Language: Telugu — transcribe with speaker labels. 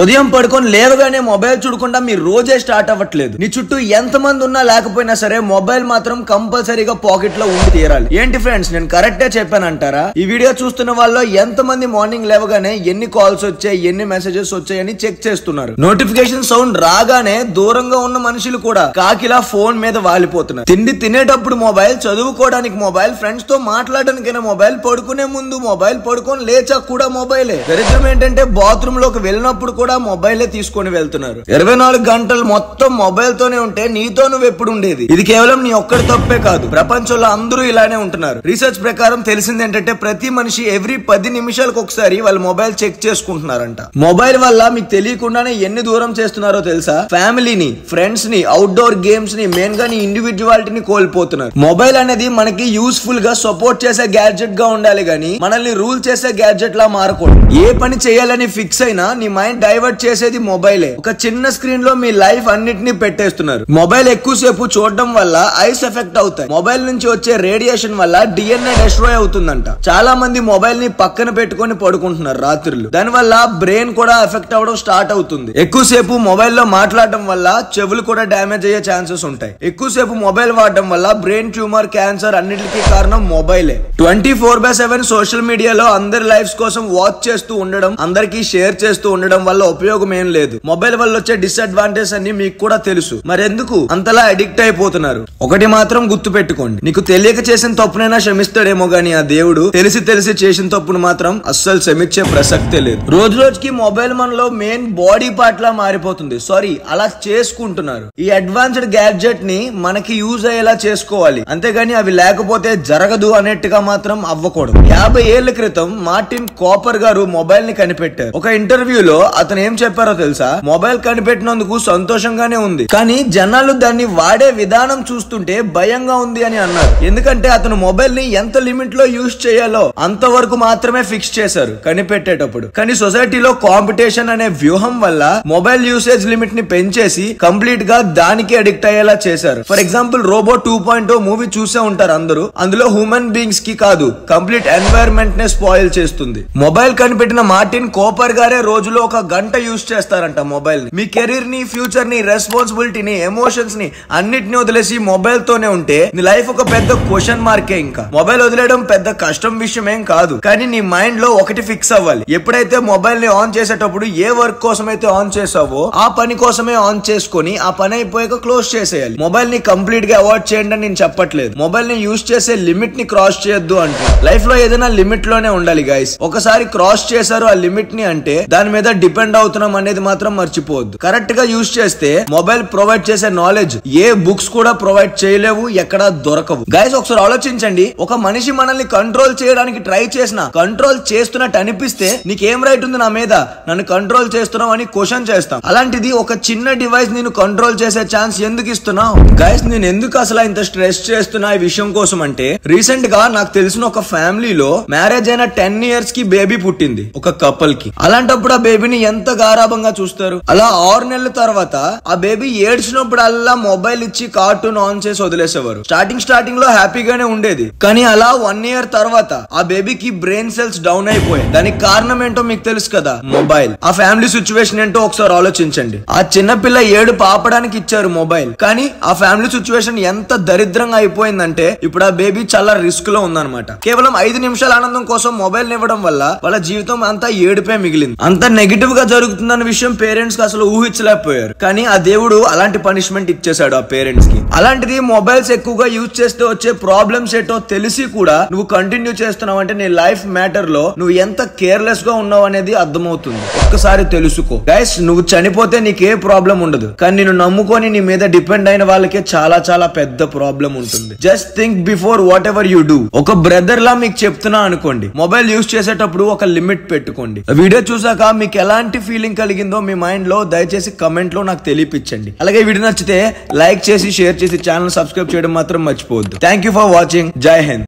Speaker 1: ఉదయం పడుకొని లేవగానే మొబైల్ చూడకుండా మీ రోజే స్టార్ట్ అవ్వట్లేదు. నీ చుట్టూ ఎంత మంది ఉన్నా లేకపోయినా సరే మొబైల్ మాత్రం కంపల్సరీగా పాకెట్ లో ఉండి తీరాలి. ఏంటి ఫ్రెండ్స్, నేను కరెక్టే చెప్పానంటారా? ఈ వీడియో చూస్తున్న వాళ్ళు ఎంత మంది మార్నింగ్ లేవగానే ఎన్ని కాల్స్ వచ్చాయి, ఎన్ని మెసేజెస్ వచ్చాయని చెక్ చేస్తున్నారు. నోటిఫికేషన్ సౌండ్ రాగానే దూరంగా ఉన్న మనుషులు కూడా కాకిలా ఫోన్ మీద వాలిపోతున్నారు. తిండి తినేటప్పుడు మొబైల్, చదువుకోవడానికి మొబైల్, ఫ్రెండ్స్ తో మాట్లాడడానికైనా మొబైల్, పడుకునే ముందు మొబైల్, పడుకొని లేచాక కూడా మొబైలే. దరిద్రం ఏంటంటే బాత్రూమ్ లోకి వెళ్ళినప్పుడు కూడా మొబైలే తీసుకొని వెళ్తున్నారు. 24 గంటలు మొత్తం మొబైల్ తోనే ఉంటే నీతో నువ్వు ఎప్పుడు ఉండేది? ఇది కేవలం నీ ఒక్కడి తప్పే కాదు, ప్రపంచంలో అందరూ ఇలానే ఉంటున్నారు. రీసెర్చ్ ప్రకారం తెలిసింది ఏంటంటే ప్రతి మనిషి ఎవ్రీ 10 నిమిషాలకు ఒకసారి వాళ్ళ మొబైల్ చెక్ చేసుకుంటున్నారంట. మొబైల్ వల్ల మీకు తెలియకుండానే ఎన్ని దూరం చేస్తున్నారో తెలుసా? ఫ్యామిలీని, ఫ్రెండ్స్ ని, అవుట్డోర్ గేమ్స్ ని, మెయిన్ గా నీ ఇండివిజువాలిటీని కోల్పోతున్నారు. మొబైల్ అనేది మనకి యూస్ఫుల్ గా సపోర్ట్ చేసే గ్యాడ్జెట్ గా ఉండాలి గానీ మనల్ని రూల్ చేసే గ్యాడ్జెట్ లా మారకూడదు. ఏ పని చేయాలని ఫిక్స్ అయినా నీ మైండ్ డైవర్ట్ చేసేది మొబైలే. ఒక చిన్న స్క్రీన్ లో మీ లైఫ్ అన్నిటినీ పెట్టేస్తున్నారు. మొబైల్ ఎక్కువసేపు చూడడం వల్ల ఐస్ ఎఫెక్ట్ అవుతాయి. మొబైల్ నుంచి వచ్చే రేడియేషన్ వల్ల DNA డిస్ట్రాయ్ అవుతుందంట. చాలా మంది మొబైల్ ని పక్కన పెట్టుకొని పడుకుంటున్నారు రాత్రులు. దాని వల్ల బ్రెయిన్ కూడా ఎఫెక్ట్ అవ్వడం స్టార్ట్ అవుతుంది. ఎక్కువసేపు మొబైల్ లో మాట్లాడడం వల్ల చెవులు కూడా డ్యామేజ్ అయ్యే ఛాన్సెస్ ఉంటాయి. ఎక్కువసేపు మొబైల్ వాడడం వల్ల బ్రెయిన్ ట్యూమర్, క్యాన్సర్ అన్నిటికీ కారణం మొబైలే. 24/7 సోషల్ మీడియాలో అందరి లైఫ్స్ కోసం వాచ్ చేస్తూ ఉండడం, అందరికీ షేర్ చేస్తూ ఉండడం వల్ల ఉపయోగం ఏం లేదు. మొబైల్ వల్ల వచ్చే డిసడ్వాంటేజ్ అన్ని మీకు కూడా తెలుసు. మరెందుకు అంతలా అడిక్ట్ అయిపోతున్నారు? ఒకటి మాత్రం గుర్తు పెట్టుకోండి, నీకు తెలియక చేసిన తప్పునైనా క్షమిస్తాడేమో గానీ ఆ దేవుడు తెలిసి చేసిన తప్పును మాత్రం అస్సలు క్షమించే ప్రసక్తే లేదు. రోజు రోజుకి మొబైల్ మనలో మెయిన్ బాడీ పార్ట్ లా మారిపోతుంది. సారీ, అలా చేసుకుంటున్నారు. ఈ అడ్వాన్స్డ్ గ్యాడ్జెట్ ని మనకి యూజ్ అయ్యేలా చేసుకోవాలి, అంతేగాని అవి లేకపోతే జరగదు అనేట్టుగా మాత్రం అవ్వకూడదు. 50 ఏళ్ల క్రితం మార్టిన్ కాపర్ గారు మొబైల్ ని కనిపెట్టారు. ఒక ఇంటర్వ్యూలో అతను ఏం చెప్పారో తెలుసా? మొబైల్ కనిపెట్టినందుకు సంతోషంగానే ఉంది, కానీ జనాలు దాన్ని వాడే విధానం చూస్తుంటే భయంగా ఉంది అని అన్నారు. ఎందుకంటే అతను మొబైల్ ని ఎంత లిమిట్ లో యూజ్ చేయాలో అంతవరకు మాత్రమే ఫిక్స్ చేశారు కనిపెట్టేటప్పుడు. కానీ సొసైటీలో కాంపిటీషన్ అనే వ్యూహం వల్ల మొబైల్ యూసేజ్ లిమిట్ ని పెంచేసి కంప్లీట్ గా దానికి అడిక్ట్ అయ్యేలా చేశారు. ఫర్ ఎగ్జాంపుల్ రోబో 2.0 మూవీ చూసే ఉంటారు అందరూ. అందులో హ్యూమన్ బీయింగ్స్ కి కాదు, కంప్లీట్ ఎన్వైరన్మెంట్ నే స్పాయిల్ చేస్తుంది. మొబైల్ కనిపెట్టిన మార్టిన్ కాపర్ గారే రోజులో 1 గంట యూజ్ చేస్తారంట మొబైల్ ని. మీ కెరీర్ ని, ఫ్యూచర్ ని, రెస్పాన్సిబిలిటీని, ఎమోషన్స్ ని అన్నిటిని వదిలేసి మొబైల్ తోనే ఉంటే నీ లైఫ్ ఒక పెద్ద క్వశ్చన్ మార్కే. ఇంకా మొబైల్ వదిలేయడం పెద్ద కష్టం విషయం ఏం కాదు, కానీ నీ మైండ్ లో ఒకటి ఫిక్స్ అవ్వాలి. ఎప్పుడైతే మొబైల్ ని ఆన్ చేసేటప్పుడు ఏ వర్క్ కోసం అయితే ఆన్ చేసావో ఆ పని కోసమే ఆన్ చేసుకొని ఆ పని అయిపోయాక క్లోజ్ చేసేయాలి. మొబైల్ ని కంప్లీట్ గా అవాయిడ్ చేయండి అని నేను చెప్పట్లేదు. మొబైల్ ని యూజ్ చేసే లిమిట్ ని క్రాస్ చేయొద్దు అంటే. లైఫ్ లో ఏదైనా లిమిట్ లోనే ఉండాలి గైస్. ఒకసారి క్రాస్ చేశారు ఆ లిమిట్ ని అంటే దాని మీద డిపెండ్ అవుతున్నాం అనేది మాత్రం మర్చిపోవద్దు. కరెక్ట్ గా యూజ్ చేస్తే మొబైల్ ప్రొవైడ్ చేసే నాలెడ్జ్ ఏ బుక్స్ కూడా ప్రొవైడ్ చేయలేవు, ఎక్కడా దొరకవు. గైస్ ఒకసారి ఆలోచించండి, ఒక మనిషి మనల్ని కంట్రోల్ చేయడానికి ట్రై చేసినా కంట్రోల్ చేస్తున్నట్టు అనిపిస్తే నీకేం రైట్ ఉంది నా మీద, నన్ను కంట్రోల్ చేస్తున్నావు అని క్వశ్చన్ చేస్తాం. అలాంటిది ఒక చిన్న డివైస్ నేను కంట్రోల్ చేసే ఛాన్స్ ఎందుకు ఇస్తున్నావు? గైస్ నేను ఎందుకు అసలు ఇంత స్ట్రెస్ చేస్తున్నా ఈ విషయం కోసం అంటే, రీసెంట్ గా నాకు తెలిసిన ఒక ఫ్యామిలీలో మ్యారేజ్ అయిన 10 years కి బేబీ పుట్టింది ఒక కపుల్ కి. అలాంటప్పుడు ఆ బేబీని ఎంత గారాబంగా చూస్తారు. అలా 6 నెలల తర్వాత ఆ బేబీ ఏడ్చినప్పుడల్లా మొబైల్ ఇచ్చి కార్టూన్ ఆన్ చేసి వదిలేసేవారు. స్టార్టింగ్ లో హ్యాపీగానే ఉండేది, కానీ అలా 1 year తర్వాత ఆ బేబీకి బ్రెయిన్ సెల్స్ డౌన్ అయిపోయాయి. దానికి కారణం ఏంటో మీకు తెలుసు కదా, మొబైల్. ఆ ఫ్యామిలీ సిచ్యువేషన్ ఏంటో ఒకసారి ఆలోచించండి. ఆ చిన్నపిల్ల ఏడు పాపడానికి ఇచ్చారు మొబైల్, కానీ ఆ ఫ్యామిలీ సిచ్యువేషన్ ఎంత దరిద్రంగా అయిపోయిందంటే ఇప్పుడు ఆ బేబీ చాలా రిస్క్ లో ఉందన్నమాట. కేవలం 5 నిమిషాల ఆనందం కోసం మొబైల్ ఇవ్వడం వల్ల వాళ్ళ జీవితం అంతా ఏడుపే మిగిలింది. అంత నెగిటివ్ గా జరుగుతుందన్న విషయం పేరెంట్స్ కి అసలు ఊహించలేకపోయారు, కానీ ఆ దేవుడు అలాంటి పనిష్మెంట్ ఇచ్చేసాడు ఆ పేరెంట్స్ కి. అలాంటిది మొబైల్స్ ఎక్కువగా యూజ్ చేస్తే వచ్చే ప్రాబ్లమ్స్ ఏంటో తెలిసి కూడా నువ్వు కంటిన్యూ చేస్తున్నావు అంటే నీ లైఫ్ మ్యాటర్ లో నువ్వు ఎంత కేర్లెస్ గా ఉన్నావు అనేది అర్థమవుతుంది. ఒక్కసారి తెలుసుకో గైస్, నువ్వు చనిపోతే నీకే ప్రాబ్లం ఉండదు, కానీ నిన్ను నమ్ముకొని నీ మీద డిపెండ్ అయిన వాళ్ళకే చాలా చాలా పెద్ద ప్రాబ్లం ఉంటుంది. Just think before what ever you do. ఒక బ్రదర్ లా మీకు చెప్తున్నా అనుకోండి, మొబైల్ యూజ్ చేసేటప్పుడు ఒక లిమిట్ పెట్టుకోండి. వీడియో చూసాక మీకు ఎలాంటి ఫీలింగ్ కలిగిందో మీ మైండ్ లో దయచేసి కమెంట్ లో నాకు తెలియపించండి. అలాగే వీడియో నచ్చితే లైక్ చేసి, షేర్ చేసి, ఛానల్ సబ్స్క్రైబ్ చేయడం మాత్రం మర్చిపోవద్దు. Thank you for watching. జై హింద్.